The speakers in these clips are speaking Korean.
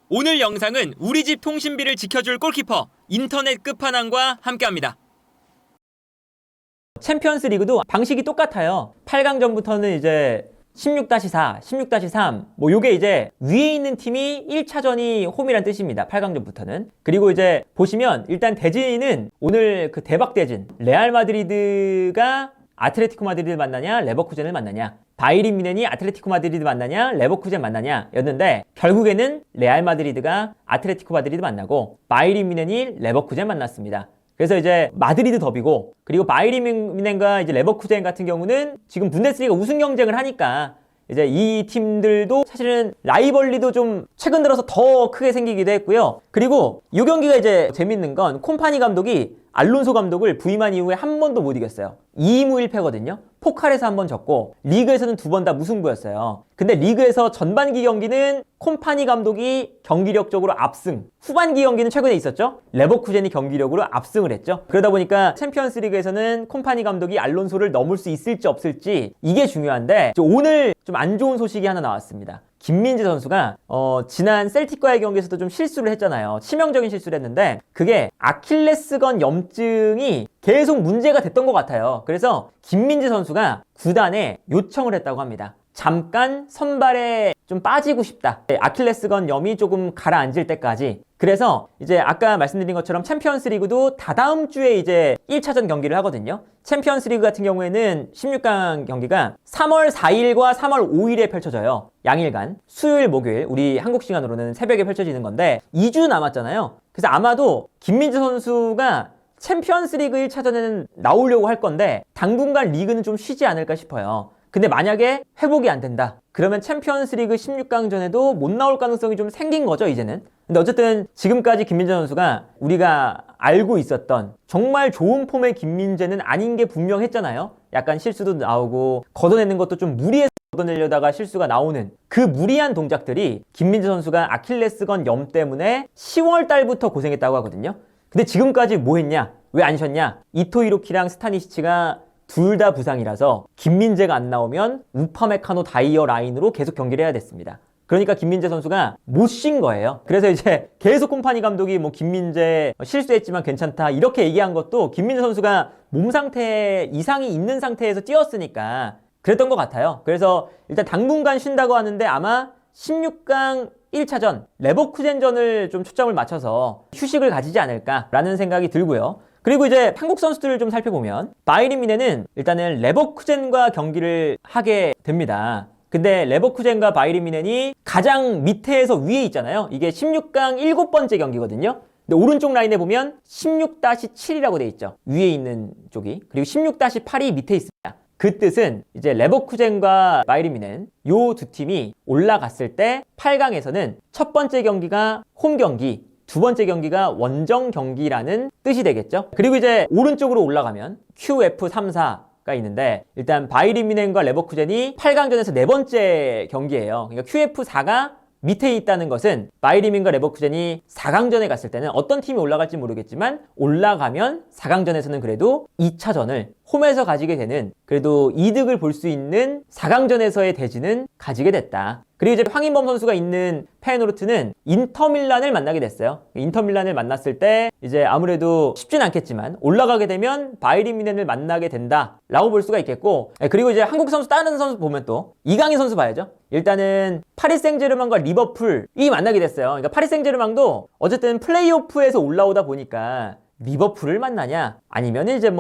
오늘 영상은 우리 집 통신비를 지켜줄 골키퍼 인터넷 끝판왕과 함께합니다. 챔피언스 리그도 방식이 똑같아요. 8강전부터는 이제 16-4, 16-3 뭐 요게 이제 위에 있는 팀이 1차전이 홈이란 뜻입니다. 8강전부터는. 그리고 이제 보시면 일단 대진은 오늘 그 대박 대진 레알 마드리드가 아틀레티코 마드리드를 만나냐 레버쿠젠을 만나냐, 바이에른 뮌헨이 아틀레티코 마드리드 만나냐 레버쿠젠 만나냐 였는데 결국에는 레알 마드리드가 아틀레티코 마드리드 만나고 바이에른 뮌헨이 레버쿠젠 만났습니다. 그래서 이제 마드리드 더비고, 그리고 바이에른 뮌헨과 이제 레버쿠젠 같은 경우는 지금 분데스리가 우승 경쟁을 하니까 이제 이 팀들도 사실은 라이벌리도 좀 최근 들어서 더 크게 생기기도 했고요. 그리고 이 경기가 이제 재밌는 건 콤파니 감독이 알론소 감독을 부임한 이후에 한 번도 못 이겼어요. 2무 1패거든요. 포칼에서 한 번 졌고 리그에서는 두 번 다 무승부였어요. 근데 리그에서 전반기 경기는 콤파니 감독이 경기력적으로 압승, 후반기 경기는 최근에 있었죠. 레버쿠젠이 경기력으로 압승을 했죠. 그러다 보니까 챔피언스 리그에서는 콤파니 감독이 알론소를 넘을 수 있을지 없을지 이게 중요한데, 오늘 좀 안 좋은 소식이 하나 나왔습니다. 김민재 선수가 지난 셀틱과의 경기에서도 좀 실수를 했잖아요. 치명적인 실수를 했는데 그게 아킬레스건 염증이 계속 문제가 됐던 것 같아요. 그래서 김민재 선수가 구단에 요청을 했다고 합니다. 잠깐 선발에 좀 빠지고 싶다. 아킬레스건 염이 조금 가라앉을 때까지. 그래서 이제 아까 말씀드린 것처럼 챔피언스 리그도 다다음 주에 이제 1차전 경기를 하거든요. 챔피언스 리그 같은 경우에는 16강 경기가 3월 4일과 3월 5일에 펼쳐져요. 양일간. 수요일, 목요일. 우리 한국 시간으로는 새벽에 펼쳐지는 건데 2주 남았잖아요. 그래서 아마도 김민재 선수가 챔피언스 리그 1차전에는 나오려고 할 건데 당분간 리그는 좀 쉬지 않을까 싶어요. 근데 만약에 회복이 안 된다, 그러면 챔피언스 리그 16강전에도 못 나올 가능성이 좀 생긴 거죠, 이제는. 근데 어쨌든 지금까지 김민재 선수가 우리가 알고 있었던 정말 좋은 폼의 김민재는 아닌 게 분명했잖아요. 약간 실수도 나오고 걷어내는 것도 좀 무리해서 걷어내려다가 실수가 나오는 그 무리한 동작들이 김민재 선수가 아킬레스건 염 때문에 10월 달부터 고생했다고 하거든요. 근데 지금까지 뭐 했냐? 왜 안 쉬었냐? 이토 히로키랑 스타니시치가 둘 다 부상이라서 김민재가 안 나오면 우파메카노 다이어 라인으로 계속 경기를 해야 됐습니다. 그러니까 김민재 선수가 못 쉰 거예요. 그래서 이제 계속 콤파니 감독이 뭐 김민재 실수했지만 괜찮다 이렇게 얘기한 것도 김민재 선수가 몸 상태에 이상이 있는 상태에서 뛰었으니까 그랬던 것 같아요. 그래서 일단 당분간 쉰다고 하는데 아마 16강 1차전 레버쿠젠전을 좀 초점을 맞춰서 휴식을 가지지 않을까라는 생각이 들고요. 그리고 이제 한국 선수들을 좀 살펴보면 바이에른 뮌헨은 일단은 레버쿠젠과 경기를 하게 됩니다. 근데 레버쿠젠과 바이에른 뮌헨이 가장 밑에서 위에 있잖아요. 이게 16강 7번째 경기거든요. 근데 오른쪽 라인에 보면 16-7이라고 돼 있죠. 위에 있는 쪽이. 그리고 16-8이 밑에 있습니다. 그 뜻은 이제 레버쿠젠과 바이에른 뮌헨 요 두 팀이 올라갔을 때 8강에서는 첫 번째 경기가 홈 경기, 두 번째 경기가 원정 경기라는 뜻이 되겠죠. 그리고 이제 오른쪽으로 올라가면 QF34가 있는데 일단 바이에른 뮌헨과 레버쿠젠이 8강전에서 네 번째 경기예요. 그러니까 QF4가 밑에 있다는 것은 바이에른 뮌헨과 레버쿠젠이 4강전에 갔을 때는 어떤 팀이 올라갈지 모르겠지만 올라가면 4강전에서는 그래도 2차전을 홈에서 가지게 되는, 그래도 이득을 볼 수 있는 4강전에서의 대진은 가지게 됐다. 그리고 이제 황인범 선수가 있는 페예노르트는 인터밀란을 만나게 됐어요. 인터밀란을 만났을 때 이제 아무래도 쉽진 않겠지만 올라가게 되면 바이에른 뮌헨을 만나게 된다라고 볼 수가 있겠고, 그리고 이제 한국 선수 다른 선수 보면 또 이강인 선수 봐야죠. 일단은 파리 생제르맹과 리버풀이 만나게 됐어요. 그러니까 파리 생제르맹도 어쨌든 플레이오프에서 올라오다 보니까 리버풀을 만나냐 아니면 이제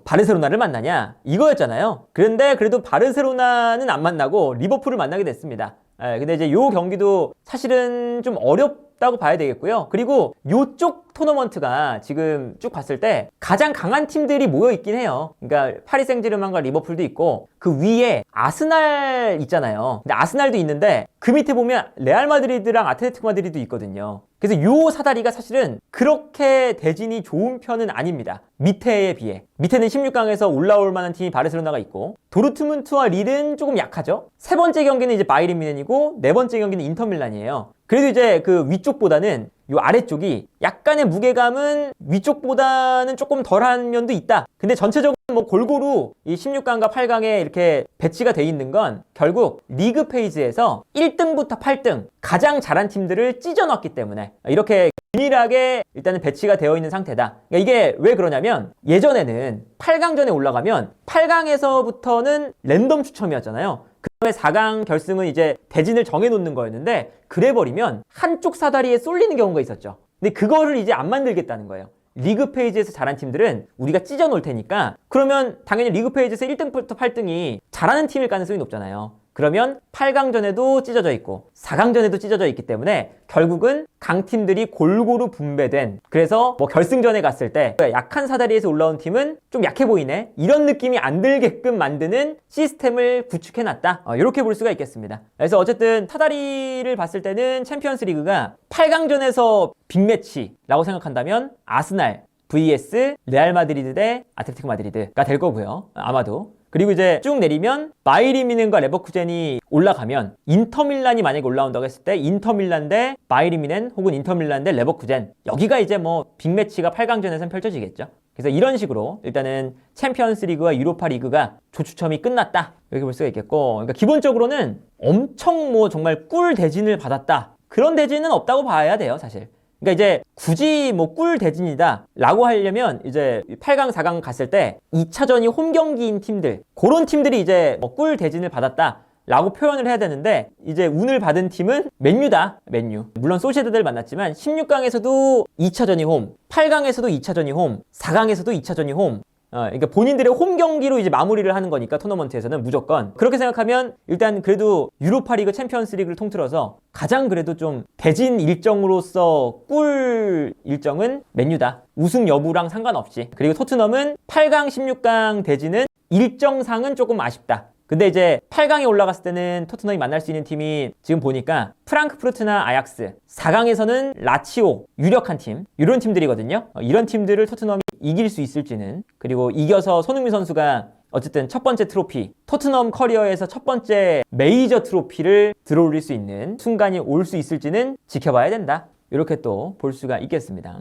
바르셀로나를 만나냐 이거였잖아요. 그런데 그래도 바르셀로나는 안 만나고 리버풀을 만나게 됐습니다. 근데 이제 요 경기도 사실은 좀 어렵다고 봐야 되겠고요. 그리고 요쪽 토너먼트가 지금 쭉 봤을 때 가장 강한 팀들이 모여 있긴 해요. 그러니까 파리 생제르맹과 리버풀도 있고 그 위에 아스날 있잖아요. 근데 아스날도 있는데 그 밑에 보면 레알 마드리드랑 아틀레티코 마드리드도 있거든요. 그래서 요 사다리가 사실은 그렇게 대진이 좋은 편은 아닙니다. 밑에에 비해. 밑에는 16강에서 올라올 만한 팀이 바르셀로나가 있고 도르트문트와 릴은 조금 약하죠. 세 번째 경기는 이제 바이에른 뮌헨이고 네 번째 경기는 인터밀란이에요. 그래도 이제 그 위쪽보다는 요 아래쪽이 약간의 무게감은 위쪽보다는 조금 덜한 면도 있다. 근데 전체적으로 뭐 골고루 이 16강과 8강에 이렇게 배치가 돼 있는 건 결국 리그 페이지에서 1등부터 8등 가장 잘한 팀들을 찢어놨기 때문에 이렇게 균일하게 일단은 배치가 되어 있는 상태다. 그러니까 이게 왜 그러냐면 예전에는 8강전에 올라가면 8강에서부터는 랜덤 추첨이었잖아요. 그 다음에 4강 결승은 이제 대진을 정해놓는 거였는데 그래버리면 한쪽 사다리에 쏠리는 경우가 있었죠. 근데 그거를 이제 안 만들겠다는 거예요. 리그 페이지에서 잘한 팀들은 우리가 찢어 놓을 테니까 그러면 당연히 리그 페이지에서 1등부터 8등이 잘하는 팀일 가능성이 높잖아요. 그러면 8강전에도 찢어져 있고 4강전에도 찢어져 있기 때문에 결국은 강팀들이 골고루 분배된, 그래서 뭐 결승전에 갔을 때 약한 사다리에서 올라온 팀은 좀 약해 보이네, 이런 느낌이 안 들게끔 만드는 시스템을 구축해놨다, 이렇게 볼 수가 있겠습니다. 그래서 어쨌든 사다리를 봤을 때는 챔피언스 리그가 8강전에서 빅매치라고 생각한다면 아스날 vs 레알 마드리드 대 아틀레티코 마드리드가 될 거고요, 아마도. 그리고 이제 쭉 내리면 바이에른 뮌헨과 레버쿠젠이 올라가면 인터밀란이 만약에 올라온다고 했을 때 인터밀란 대 바이에른 뮌헨 혹은 인터밀란 대 레버쿠젠, 여기가 이제 뭐 빅매치가 8강전에서는 펼쳐지겠죠. 그래서 이런 식으로 일단은 챔피언스 리그와 유로파 리그가 조추첨이 끝났다, 이렇게 볼 수가 있겠고, 그러니까 기본적으로는 엄청 뭐 정말 꿀 대진을 받았다, 그런 대진은 없다고 봐야 돼요, 사실. 그러니까 이제 굳이 뭐 꿀 대진이다 라고 하려면 이제 8강, 4강 갔을 때 2차전이 홈 경기인 팀들, 그런 팀들이 이제 뭐 꿀 대진을 받았다 라고 표현을 해야 되는데, 이제 운을 받은 팀은 맨유다, 맨유. 물론 소시에다드를 만났지만 16강에서도 2차전이 홈, 8강에서도 2차전이 홈, 4강에서도 2차전이 홈. 그러니까 본인들의 홈 경기로 이제 마무리를 하는 거니까 토너먼트에서는 무조건 그렇게 생각하면 일단 그래도 유로파리그, 챔피언스리그를 통틀어서 가장 그래도 좀 대진 일정으로서 꿀 일정은 맨유다, 우승 여부랑 상관없이. 그리고 토트넘은 8강, 16강 대진은 일정상은 조금 아쉽다. 근데 이제 8강에 올라갔을 때는 토트넘이 만날 수 있는 팀이 지금 보니까 프랑크푸르트나 아약스, 4강에서는 라치오, 유력한 팀, 이런 팀들이거든요. 이런 팀들을 토트넘이 이길 수 있을지는, 그리고 이겨서 손흥민 선수가 어쨌든 첫 번째 트로피, 토트넘 커리어에서 첫 번째 메이저 트로피를 들어올릴 수 있는 순간이 올 수 있을지는 지켜봐야 된다, 이렇게 또 볼 수가 있겠습니다.